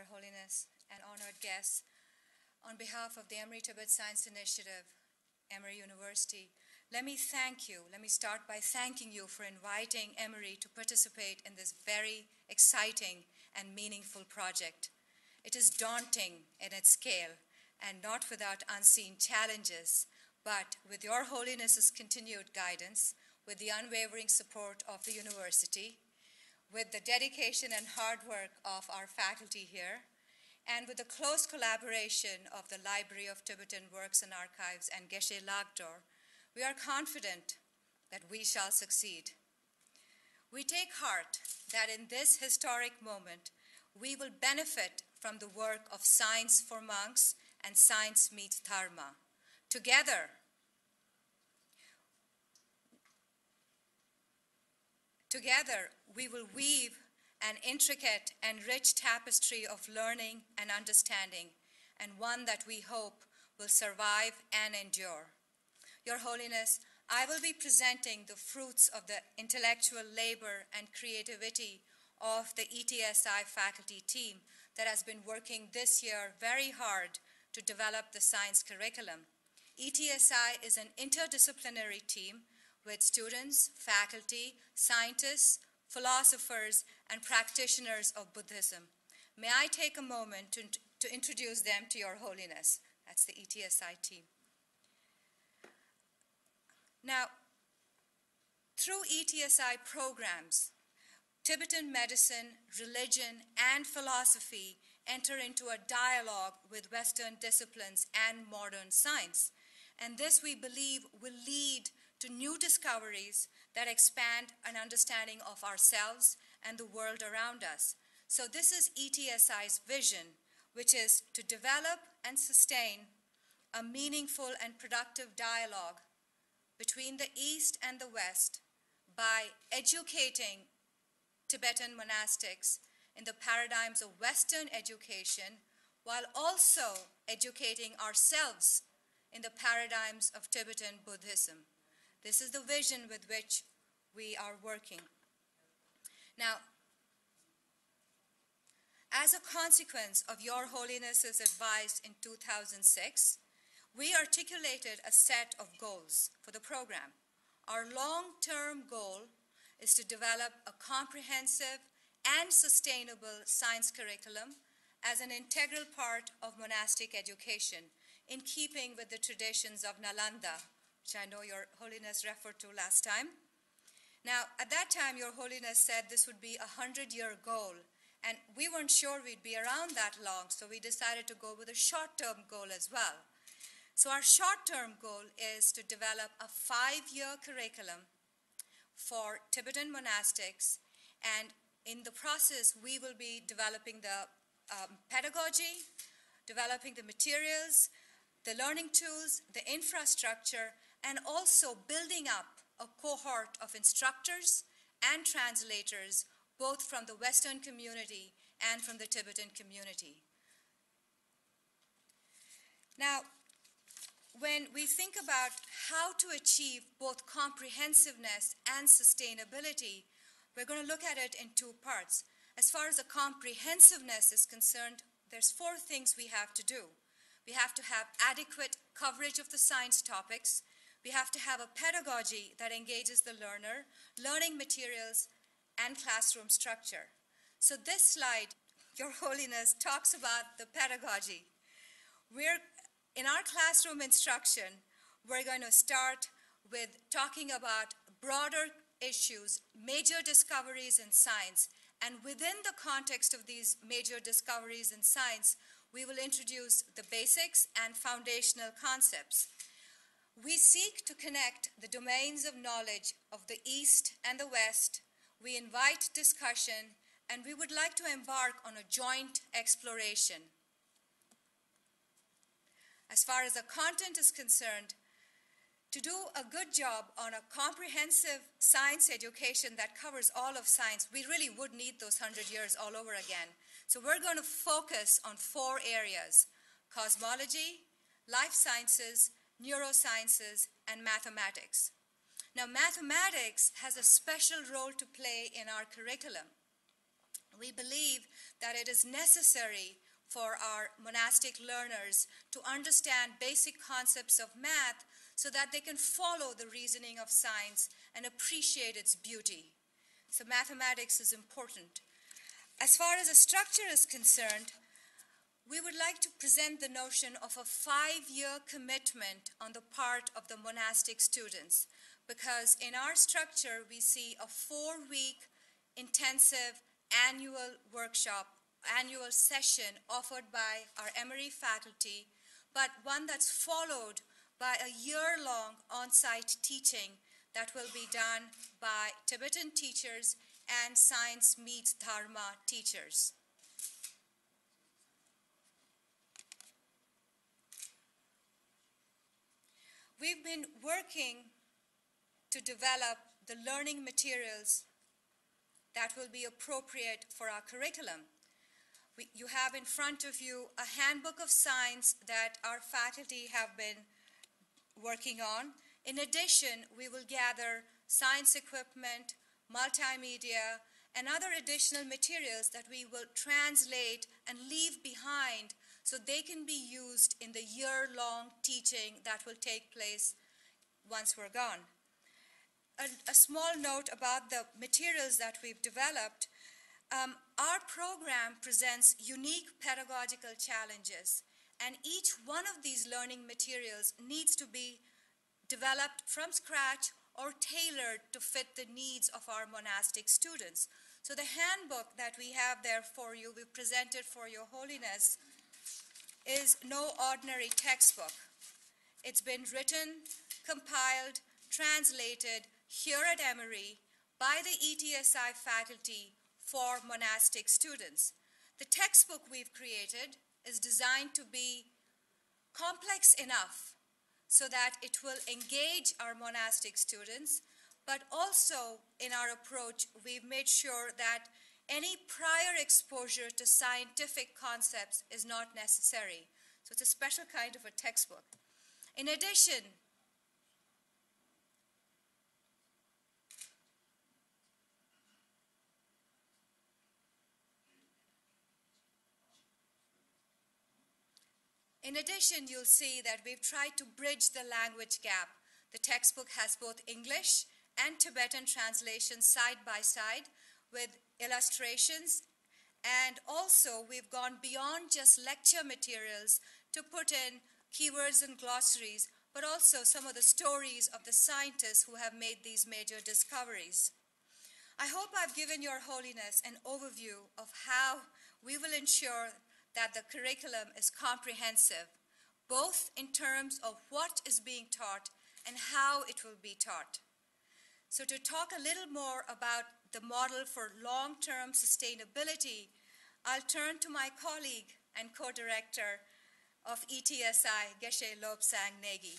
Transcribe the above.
Your Holiness, and honored guests. On behalf of the Emory Tibet Science Initiative, Emory University, let me start by thanking you for inviting Emory to participate in this very exciting and meaningful project. It is daunting in its scale and not without unseen challenges, but with Your Holiness's continued guidance, with the unwavering support of the university, with the dedication and hard work of our faculty here, and with the close collaboration of the Library of Tibetan Works and Archives and Geshe Lagdor, we are confident that we shall succeed. We take heart that in this historic moment, we will benefit from the work of Science for Monks and Science Meets Dharma. Together, we will weave an intricate and rich tapestry of learning and understanding, and one that we hope will survive and endure. Your Holiness, I will be presenting the fruits of the intellectual labor and creativity of the ETSI faculty team that has been working this year very hard to develop the science curriculum. ETSI is an interdisciplinary team with students, faculty, scientists, philosophers, and practitioners of Buddhism. May I take a moment to introduce them to Your Holiness. That's the ETSI team. Now, through ETSI programs, Tibetan medicine, religion, and philosophy enter into a dialogue with Western disciplines and modern science. And this, we believe, will lead to new discoveries that expand an understanding of ourselves and the world around us. So this is ETSI's vision, which is to develop and sustain a meaningful and productive dialogue between the East and the West by educating Tibetan monastics in the paradigms of Western education, while also educating ourselves in the paradigms of Tibetan Buddhism. This is the vision with which we are working. Now, as a consequence of Your Holiness's advice in 2006, we articulated a set of goals for the program. Our long-term goal is to develop a comprehensive and sustainable science curriculum as an integral part of monastic education, in keeping with the traditions of Nalanda, which I know Your Holiness referred to last time. Now, at that time, Your Holiness said this would be a 100-year goal, and we weren't sure we'd be around that long, so we decided to go with a short-term goal as well. So our short-term goal is to develop a 5-year curriculum for Tibetan monastics, and in the process, we will be developing the pedagogy, developing the materials, the learning tools, the infrastructure, and also building up a cohort of instructors and translators, both from the Western community and from the Tibetan community. Now, when we think about how to achieve both comprehensiveness and sustainability, we're going to look at it in two parts. As far as the comprehensiveness is concerned, there's 4 things we have to do. We have to have adequate coverage of the science topics. We have to have a pedagogy that engages the learner, learning materials, and classroom structure. So this slide, Your Holiness, talks about the pedagogy. In our classroom instruction, we're going to start with talking about broader issues, major discoveries in science, and within the context of these major discoveries in science, we will introduce the basics and foundational concepts. We seek to connect the domains of knowledge of the East and the West. We invite discussion, and we would like to embark on a joint exploration. As far as the content is concerned, to do a good job on a comprehensive science education that covers all of science, we really would need those 100 years all over again. So we're going to focus on 4 areas: cosmology, life sciences, neurosciences, and mathematics. Now, mathematics has a special role to play in our curriculum. We believe that it is necessary for our monastic learners to understand basic concepts of math so that they can follow the reasoning of science and appreciate its beauty. So mathematics is important. As far as the structure is concerned, we would like to present the notion of a 5-year commitment on the part of the monastic students, because in our structure we see a 4-week intensive annual workshop, annual session offered by our Emory faculty, but one that's followed by a year-long on-site teaching that will be done by Tibetan teachers and Science Meets Dharma teachers. We've been working to develop the learning materials that will be appropriate for our curriculum. You have in front of you a handbook of science that our faculty have been working on. In addition, we will gather science equipment, multimedia, and other additional materials that we will translate and leave behind so they can be used in the year-long teaching that will take place once we're gone. A small note about the materials that we've developed. Our program presents unique pedagogical challenges, and each one of these learning materials needs to be developed from scratch or tailored to fit the needs of our monastic students. So the handbook that we have there for you, we presented for Your Holiness, is no ordinary textbook. It's been written, compiled, translated here at Emory by the ETSI faculty for monastic students. The textbook we've created is designed to be complex enough so that it will engage our monastic students, but also in our approach, we've made sure that any prior exposure to scientific concepts is not necessary. So it's a special kind of a textbook. In addition, you'll see that we've tried to bridge the language gap. The textbook has both English and Tibetan translations side by side with illustrations, and also we've gone beyond just lecture materials to put in keywords and glossaries, but also some of the stories of the scientists who have made these major discoveries. I hope I've given Your Holiness an overview of how we will ensure that the curriculum is comprehensive, both in terms of what is being taught and how it will be taught. So to talk a little more about the model for long-term sustainability, I'll turn to my colleague and co-director of ETSI, Geshe Lobsang Negi.